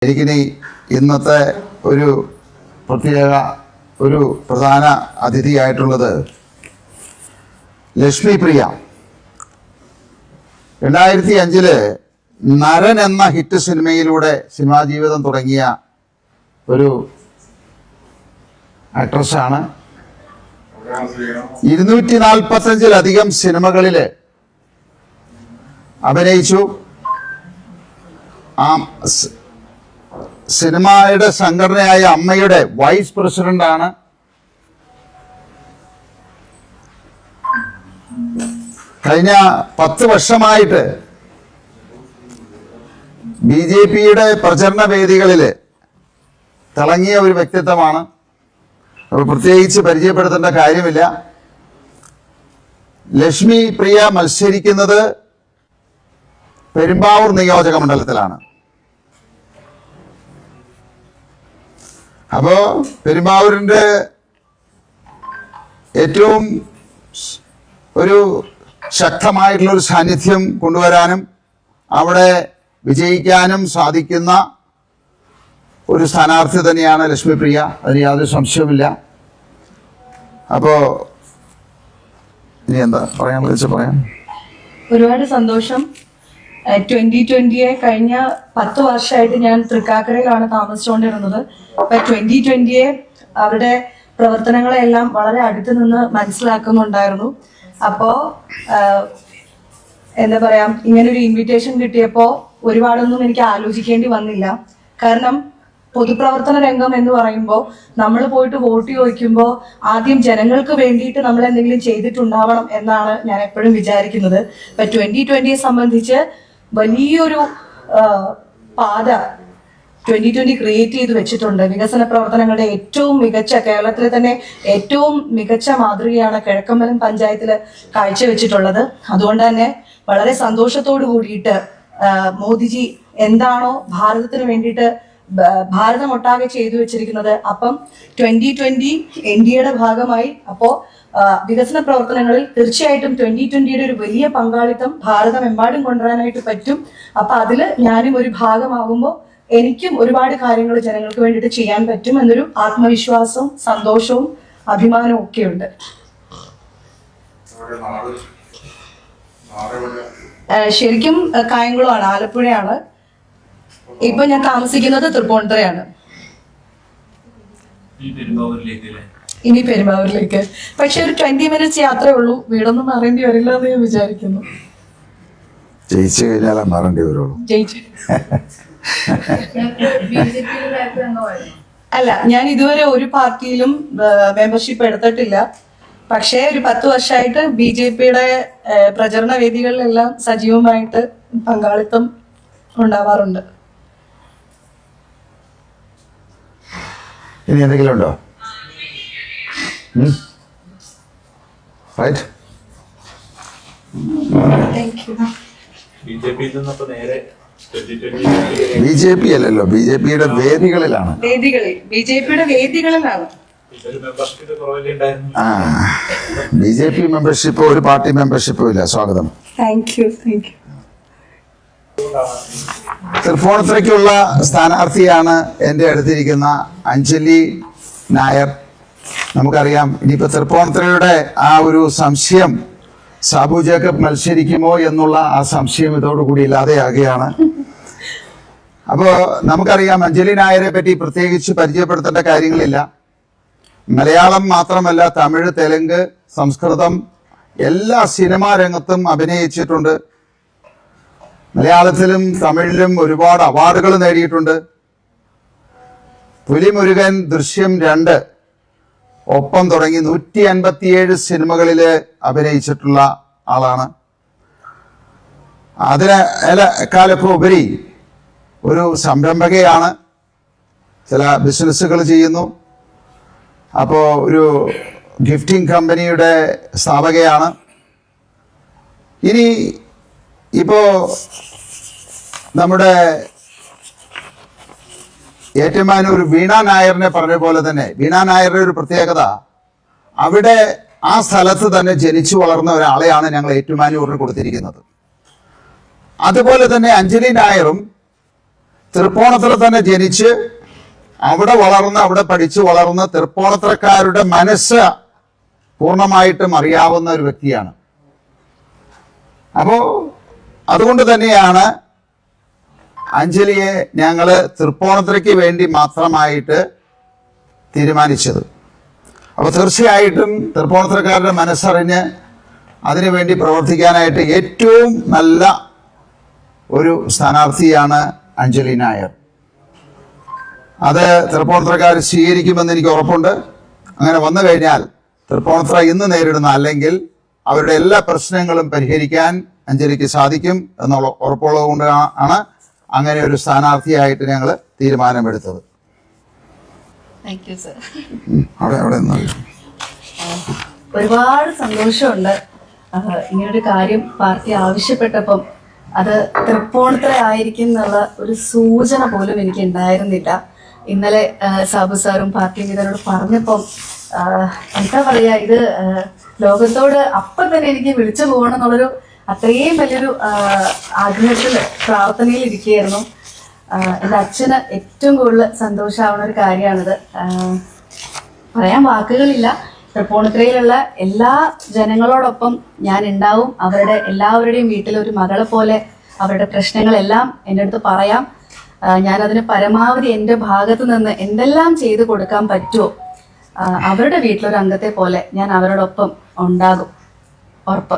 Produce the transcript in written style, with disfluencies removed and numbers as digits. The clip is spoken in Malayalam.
എനിക്കിനി ഇന്നത്തെ ഒരു പ്രധാന അതിഥിയായിട്ടുള്ളത് ലക്ഷ്മി പ്രിയ. 2005 നരൻ എന്ന ഹിറ്റ് സിനിമയിലൂടെ സിനിമാ ജീവിതം തുടങ്ങിയ ഒരു ആക്ട്രസാണ്. 245-ലധികം സിനിമകളിൽ അഭിനയിച്ചു. ആ സിനിമയുടെ സംഘടനയായ അമ്മയുടെ വൈസ് പ്രസിഡന്റാണ്. കഴിഞ്ഞ 10 വർഷമായിട്ട് BJPയുടെ പ്രചരണ വേദികളിൽ തിളങ്ങിയ ഒരു വ്യക്തിത്വമാണ്. അപ്പോൾ പ്രത്യേകിച്ച് പരിചയപ്പെടുത്തേണ്ട കാര്യമില്ല. ലക്ഷ്മി പ്രിയ മത്സരിക്കുന്നത് പെരുമ്പാവൂർ നിയോജക മണ്ഡലത്തിലാണ്. അപ്പോ പെരുമ്പാവൂരിന്റെ ഏറ്റവും ഒരു ശക്തമായിട്ടുള്ള ഒരു സാന്നിധ്യം കൊണ്ടുവരാനും അവിടെ വിജയിക്കാനും സാധിക്കുന്ന ഒരു സ്ഥാനാർത്ഥി തന്നെയാണ് ലക്ഷ്മി പ്രിയ. അതിന് യാതൊരു സംശയവുമില്ല. അപ്പോ ഇനി എന്താ പറയാനുള്ളത് വെച്ചാൽ പറയാം. ഒരുപാട് സന്തോഷം. 2020 കഴിഞ്ഞ 10 വർഷമായിട്ട് ഞാൻ തൃക്കാക്കരയിലാണ് താമസിച്ചുകൊണ്ടിരുന്നത്. അപ്പൊ 2020 അവരുടെ പ്രവർത്തനങ്ങളെല്ലാം വളരെ അടുത്ത് നിന്ന് മനസ്സിലാക്കുന്നുണ്ടായിരുന്നു. അപ്പോ എന്താ പറയാ, ഇങ്ങനൊരു ഇൻവിറ്റേഷൻ കിട്ടിയപ്പോ ഒരുപാടൊന്നും എനിക്ക് ആലോചിക്കേണ്ടി വന്നില്ല. കാരണം പൊതുപ്രവർത്തന രംഗം എന്ന് പറയുമ്പോൾ നമ്മൾ പോയിട്ട് വോട്ട് ചോദിക്കുമ്പോൾ ആദ്യം ജനങ്ങൾക്ക് വേണ്ടിയിട്ട് നമ്മൾ എന്തെങ്കിലും ചെയ്തിട്ടുണ്ടാവണം എന്നാണ് ഞാൻ എപ്പോഴും വിചാരിക്കുന്നത്. ഇപ്പൊ 2020 സംബന്ധിച്ച് വലിയൊരു പാത 2020 ക്രിയേറ്റ് ചെയ്ത് വെച്ചിട്ടുണ്ട്. വികസന പ്രവർത്തനങ്ങളുടെ ഏറ്റവും മികച്ച, കേരളത്തിലെ തന്നെ ഏറ്റവും മികച്ച മാതൃകയാണ് കിഴക്കമ്പലം പഞ്ചായത്തിൽ കാഴ്ചവെച്ചിട്ടുള്ളത്. അതുകൊണ്ട് തന്നെ വളരെ സന്തോഷത്തോടു കൂടിയിട്ട് മോദിജി എന്താണോ ഭാരതത്തിന് വേണ്ടിയിട്ട് ഭാരതമൊട്ടാകെ ചെയ്തു വെച്ചിരിക്കുന്നത്, അപ്പം 2020 NDAയുടെ ഭാഗമായി അപ്പോ വികസന പ്രവർത്തനങ്ങളിൽ തീർച്ചയായിട്ടും 2020യുടെ ഒരു വലിയ പങ്കാളിത്തം ഭാരതമെമ്പാടും കൊണ്ടുവരാനായിട്ട് പറ്റും. അപ്പൊ അതില് ഞാനും ഒരു ഭാഗമാകുമ്പോൾ എനിക്കും ഒരുപാട് കാര്യങ്ങൾ ജനങ്ങൾക്ക് വേണ്ടിയിട്ട് ചെയ്യാൻ പറ്റും എന്നൊരു ആത്മവിശ്വാസവും സന്തോഷവും അഭിമാനവും ഒക്കെ ഉണ്ട്. ശരിക്കും കായംകുളമാണ്, ആലപ്പുഴയാണ്. ഇപ്പൊ ഞാൻ താമസിക്കുന്നത് തൃപ്പൂണിത്തുറയാണ്. ഇനി പെരുമ്പാവൂരിലേക്ക്. പക്ഷെ ഒരു 20 മിനിറ്റ്സ് യാത്രയേ ഉള്ളൂ. വീടൊന്നും മാറേണ്ടി വരില്ല എന്ന് ഞാൻ വിചാരിക്കുന്നു. ജയിച്ചു കഴിഞ്ഞാൽ മാറേണ്ടി വരുള്ളൂ. ജയിച്ചു അല്ല, ഞാൻ ഇതുവരെ ഒരു പാർട്ടിയിലും മെമ്പർഷിപ്പ് എടുത്തിട്ടില്ല. പക്ഷേ ഒരു 10 വർഷമായിട്ട് BJPയുടെ പ്രചരണ വേദികളിലെല്ലാം സജീവമായിട്ട് പങ്കാളിത്തം ഉണ്ടാവാറുണ്ട്. ഇനി എന്തെങ്കിലും ഉണ്ടോ? റൈറ്റ്. BJP അല്ലല്ലോ, BJPയുടെ വേദികളിലാണ്. BJPയുടെ വേദികളിലാണ്. BJP മെമ്പർഷിപ്പോ ഒരു പാർട്ടി മെമ്പർഷിപ്പോ ഇല്ല. സ്വാഗതം. Thank you. തൃപ്പൂണിത്തുറയ്ക്കുള്ള സ്ഥാനാർത്ഥിയാണ് എൻ്റെ അടുത്തിരിക്കുന്ന അഞ്ജലി നായർ. നമുക്കറിയാം, ഇനിയിപ്പോ തൃപ്പൂണിത്തുറയുടെ ആ ഒരു സംശയം, സാബു ജേക്കബ് മത്സരിക്കുമോ എന്നുള്ള ആ സംശയം ഇതോടുകൂടി ഇല്ലാതെയാകുകയാണ്. അപ്പോൾ നമുക്കറിയാം, അഞ്ജലി നായരെ പറ്റി പ്രത്യേകിച്ച് പരിചയപ്പെടുത്തേണ്ട കാര്യങ്ങളില്ല. മലയാളം മാത്രമല്ല, തമിഴ്, തെലുങ്ക്, സംസ്കൃതം എല്ലാ സിനിമാ രംഗത്തും അഭിനയിച്ചിട്ടുണ്ട്. മലയാളത്തിലും തമിഴിലും ഒരുപാട് അവാർഡുകൾ നേടിയിട്ടുണ്ട്. പുലിമുരുകൻ, ദൃശ്യം 2 ഒപ്പം തുടങ്ങി 157 സിനിമകളിൽ അഭിനയിച്ചിട്ടുള്ള ആളാണ്. അതിനേക്കാളൊക്കെ ഉപരി ഒരു സംരംഭകയാണ്. ചില ബിസിനസ്സുകൾ ചെയ്യുന്നു. അപ്പോൾ ഒരു ഗിഫ്റ്റിംഗ് കമ്പനിയുടെ സ്ഥാപകയാണ്. ഇപ്പോ നമ്മുടെ ഏറ്റുമാനൂർ വീണ നായറിനെ പറഞ്ഞ പോലെ തന്നെ, വീണ നായരുടെ ഒരു പ്രത്യേകത, അവിടെ ആ സ്ഥലത്ത് തന്നെ ജനിച്ചു വളർന്ന ഒരാളെയാണ് ഞങ്ങൾ ഏറ്റുമാനൂരിന് കൊടുത്തിരിക്കുന്നത്. അതുപോലെ തന്നെ അഞ്ജലി നായറും തൃപ്പൂണിത്തുറ തന്നെ ജനിച്ച് അവിടെ വളർന്ന് അവിടെ പഠിച്ചു വളർന്ന് തൃപ്പൂണിത്തുറക്കാരുടെ മനസ്സ് പൂർണ്ണമായിട്ടും അറിയാവുന്ന ഒരു വ്യക്തിയാണ്. അപ്പോൾ അതുകൊണ്ട് തന്നെയാണ് അഞ്ജലിയെ ഞങ്ങൾ തൃപ്പൂണിത്തുറയ്ക്ക് വേണ്ടി മാത്രമായിട്ട് തീരുമാനിച്ചത്. അപ്പോൾ തീർച്ചയായിട്ടും തൃപ്പൂണിത്തുറക്കാരുടെ മനസ്സറിഞ്ഞ് അതിനുവേണ്ടി പ്രവർത്തിക്കാനായിട്ട് ഏറ്റവും നല്ല ഒരു സ്ഥാനാർത്ഥിയാണ് അഞ്ജലി നായർ. അത് തൃപ്പൂണിത്തുറക്കാർ സ്വീകരിക്കുമെന്ന് എനിക്ക് ഉറപ്പുണ്ട്. അങ്ങനെ വന്നു കഴിഞ്ഞാൽ തൃപ്പൂണിത്തുറ ഇന്ന് നേരിടുന്ന അല്ലെങ്കിൽ അവരുടെ എല്ലാ പ്രശ്നങ്ങളും പരിഹരിക്കാൻ അഞ്ജലിക്ക് സാധിക്കും എന്നുള്ള ഉറപ്പുള്ളത് കൊണ്ടാണ് അങ്ങനെ ഒരു സ്ഥാനാർത്ഥിയായിട്ട് ഞങ്ങൾ തീരുമാനമെടുത്തത്. ഒരുപാട് സന്തോഷമുണ്ട്. ഇങ്ങനൊരു കാര്യം പാർട്ടി ആവശ്യപ്പെട്ടപ്പം അത് തൃപ്പൂണിത്തുറ ആയിരിക്കും എന്നുള്ള ഒരു സൂചന പോലും എനിക്ക് ഉണ്ടായിരുന്നില്ല. ഇന്നലെ സാബു സാറും പാർട്ടി നേതാക്കളോട് പറഞ്ഞപ്പം എന്താ പറയാ, ഇത് ലോകത്തോട് അപ്പം തന്നെ എനിക്ക് വിളിച്ചു പോകണം എന്നുള്ളൊരു അത്രയും വലിയൊരു ആഗ്രഹത്തിൽ പ്രാർത്ഥനയിൽ ഇരിക്കുകയായിരുന്നു. എൻ്റെ അച്ഛന് ഏറ്റവും കൂടുതൽ സന്തോഷമാവുന്ന ഒരു കാര്യമാണിത്. പറയാൻ വാക്കുകളില്ല. തൃപ്പൂണിത്തുറയിലുള്ള എല്ലാ ജനങ്ങളോടൊപ്പം ഞാൻ ഉണ്ടാവും. അവരുടെ എല്ലാവരുടെയും വീട്ടിലൊരു മകളെ പോലെ അവരുടെ പ്രശ്നങ്ങളെല്ലാം എൻ്റെ അടുത്ത് പറയാം. ഞാനതിന് പരമാവധി എൻ്റെ ഭാഗത്ത് നിന്ന് എന്തെല്ലാം ചെയ്തു കൊടുക്കാൻ പറ്റുമോ അവരുടെ വീട്ടിലൊരു അംഗത്തെ പോലെ ഞാൻ അവരോടൊപ്പം ഉണ്ടാകും. ഉറപ്പ്.